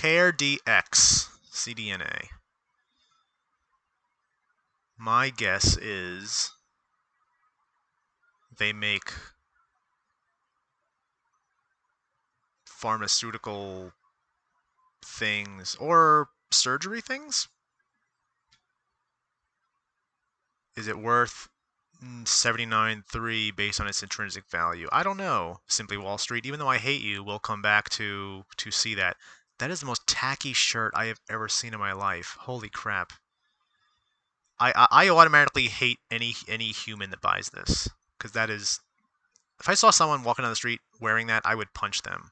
CareDx, CDNA. My guess is they make pharmaceutical things or surgery things. Is it worth 79.3 based on its intrinsic value? I don't know. Simply Wall Street, even though I hate you, we'll come back to see that. That is the most tacky shirt I have ever seen in my life. Holy crap. I automatically hate any human that buys this, because that is, if I saw someone walking down the street wearing that, I would punch them.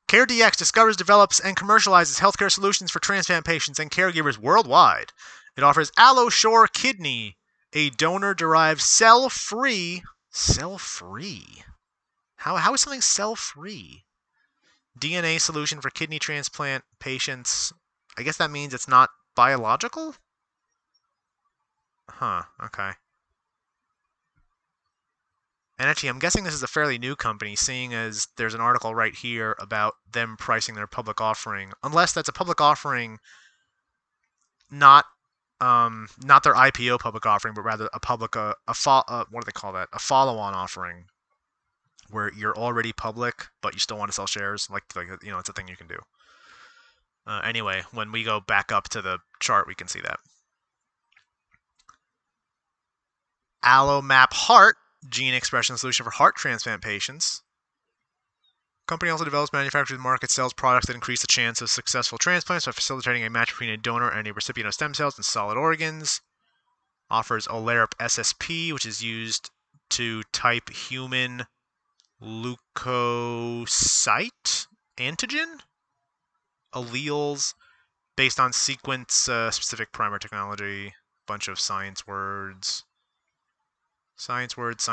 CareDx discovers, develops, and commercializes healthcare solutions for transplant patients and caregivers worldwide. It offers AlloSure Kidney, a donor-derived cell-free. Cell-free? How is something cell-free? DNA solution for kidney transplant patients. I guess that means it's not biological? Huh, okay. And actually, I'm guessing this is a fairly new company, seeing as there's an article right here about them pricing their public offering. Unless that's a public offering, not their IPO public offering, but rather a public what do they call that? A follow-on offering, where you're already public, but you still want to sell shares. Like it's a thing you can do. Anyway, when we go back up to the chart, we can see that. AlloMap Heart gene expression solution for heart transplant patients. Company also develops, manufactures, markets, sells products that increase the chance of successful transplants by facilitating a match between a donor and a recipient of stem cells and solid organs. Offers Olerep SSP, which is used to type human leukocyte antigen alleles based on sequence specific primer technology. Bunch of science words. Science words.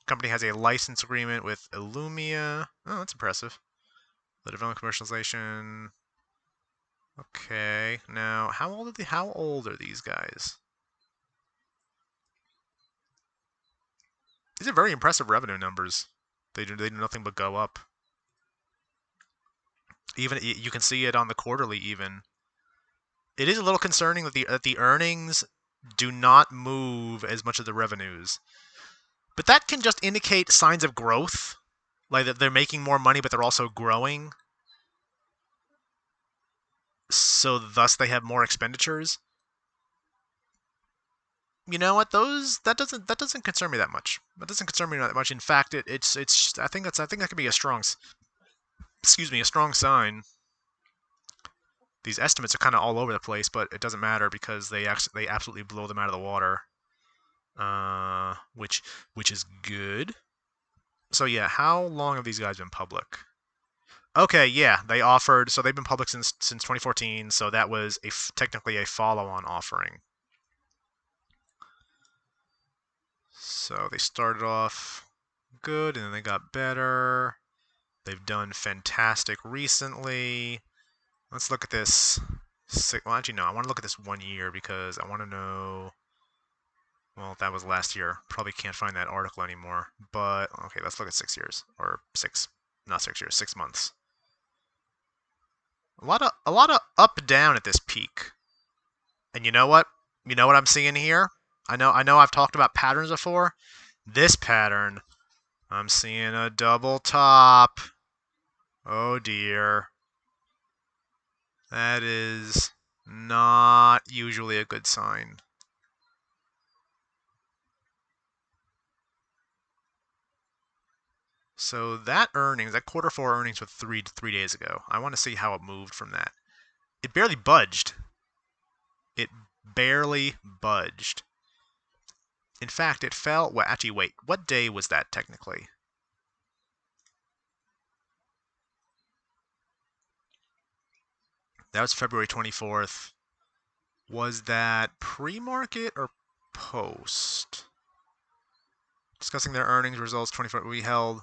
Company has a license agreement with Illumia. Oh, that's impressive. The development commercialization. Okay, now how old are these guys? These are very impressive revenue numbers. They do nothing but go up. Even you can see it on the quarterly. Even it is a little concerning that the earnings do not move as much as the revenues. But that can just indicate signs of growth, like that they're making more money, but they're also growing. So thus they have more expenditures. You know what? That doesn't concern me that much. That doesn't concern me that much. In fact, it's I think that could be a strong sign. These estimates are kind of all over the place, but it doesn't matter because they absolutely blow them out of the water. Which is good. So yeah, how long have these guys been public? Okay, yeah, they offered. So they've been public since 2014. So that was technically a follow-on offering. So they started off good, and then they got better. They've done fantastic recently. Let's look at this. Well, actually, no. I want to look at this 1 year because I want to know. Well, that was last year. Probably can't find that article anymore. But okay, let's look at 6 years or not 6 years, 6 months. A lot of up down at this peak. And you know what? You know what I'm seeing here? I know I've talked about patterns before. This pattern, I'm seeing a double top. Oh dear. That is not usually a good sign. So that quarter 4 earnings was 3 days ago. I want to see how it moved from that. It barely budged. In fact, it fell. Well, actually, wait. What day was that technically? That was February 24th. Was that pre-market or post? Discussing their earnings results 24th. We held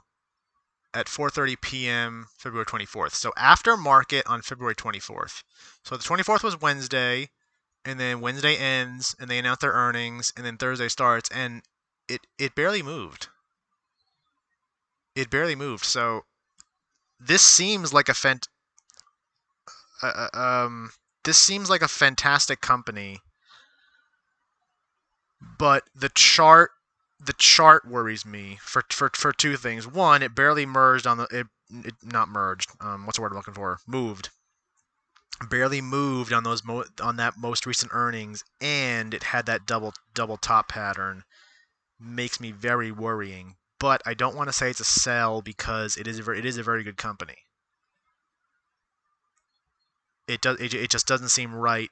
at 4:30 p.m. February 24th. So after market on February 24th. So the 24th was Wednesday, and then Wednesday ends, and they announce their earnings, and then Thursday starts, and it barely moved. It barely moved. So this seems like a uh, uh, um this seems like a fantastic company, but the chart worries me for two things. One, it barely merged on it not merged. What's the word I'm looking for? Moved. Barely moved on on that most recent earnings, and it had that double top pattern. Makes me very worrying. But I don't want to say it's a sell because it is a very good company. It just doesn't seem right.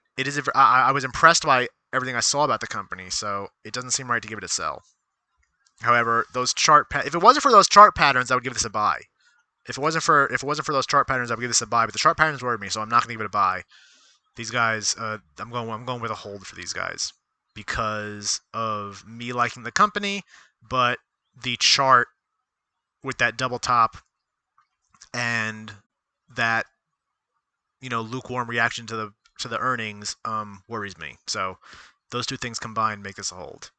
I was impressed by everything I saw about the company, so it doesn't seem right to give it a sell. However, if it wasn't for those chart patterns, I would give this a buy. If it wasn't for those chart patterns, I would give this a buy. But the chart patterns worried me, so I'm not going to give it a buy. These guys, I'm going with a hold for these guys because of me liking the company, but the chart with that double top and that lukewarm reaction to the earnings worries me. So those two things combined make this a hold.